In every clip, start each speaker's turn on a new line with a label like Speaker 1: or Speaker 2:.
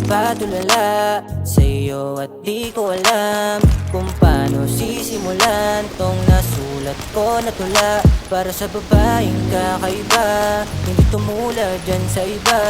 Speaker 1: nagpatulala sa'yo at di ko alam kung paano sisimulan tong nasulat ko na tula para sa babaeng kakaiba. Hindi tumulad dyan sa iba,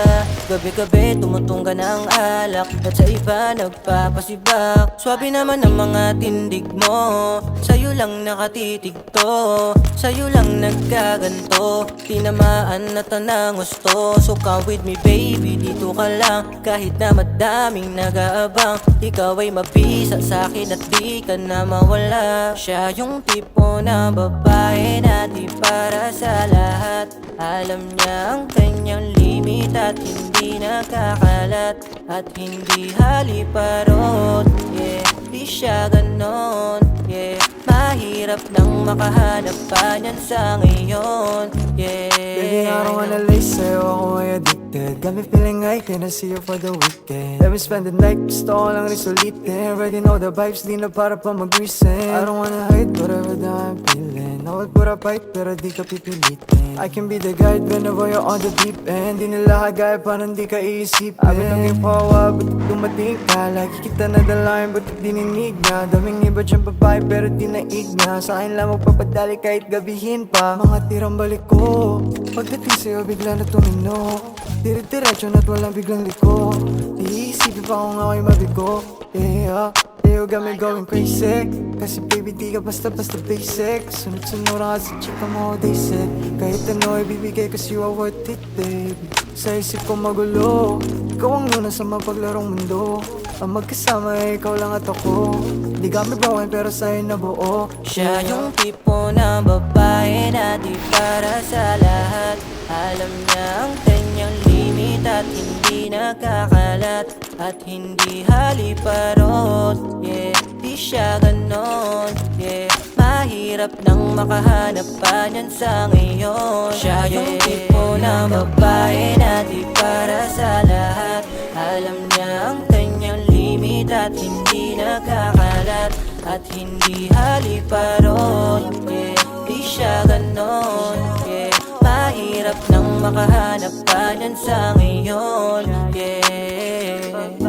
Speaker 1: gabi-gabi tumutungga ng alak at sa iba nagpapasibak. Swabe naman ang mga tindig mo, sa'yo lang nakatitig to, sa'yo lang nagkaganto. Tinamaan na tanang gusto, so come with me baby, dito ka lang. Kahit na madaming nag-aabang, ikaw ay mabisa sa'kin at di ka na mawala. Siya yung tipo na babae na di para sa lahat. Alam niya ang kanyang limit at hindi nakakalat, at hindi haliparot, yeah, di siya ganon, yeah. Mahirap nang makahanap pa niyan sa ngayon, yeah.
Speaker 2: Baby, I don't wanna lay sa'yo, ako ay addicted. Got me feeling I cannot see you for the weekend. Let me spend the night, gusto ko lang rin sulitin. Already know the vibes, di na para pa mag-reason. I don't wanna hide whatever that I'm feeling. I would put a fight, pero di ka pipilitin. I can be the guide whenever you're on the deep end. Di nila kagaya, parang di ka iisipin. I've been looking for a while, but dumating ka. Lagi kita nadalayan, but dininig na. Daming iba dyan babae, pero di naig na. Sa akin lang magpapadali kahit gabihin pa. Mga tirang balik ko, pagdating sa'yo bigla na tumino. Dire-diretso na't walang biglang liko. Iisipin pa kung ako'y mabigo. Yeah, you got me going crazy. Kasi baby di ka basta-basta basic. Sunod-sunod ka sa chika mo, they said. Kahit ano ibibigay kasi you are worth it, baby. Sa isip ko magulo, ikaw ang una sa mapaglarong mundo. Ang magkasama ay ikaw lang at ako. Di kami broken pero sa'yo nabuo.
Speaker 1: Siya yung tipo na babae na di para sa lahat. Alam niya ang kanyang limit at hindi nakakalat, at hindi haliparot, yeah, di siya ganon, yeah. Mahirap nang makahanap pa niyan sa ngayon. Siya yung tipo na babae na di para sa lahat. Alam niya ang kanyang limit at hindi nakakalat, at hindi haliparot, yeah, di siya ganon, yeah. Mahirap nang makahanap pa niyan sa ngayon, yeah.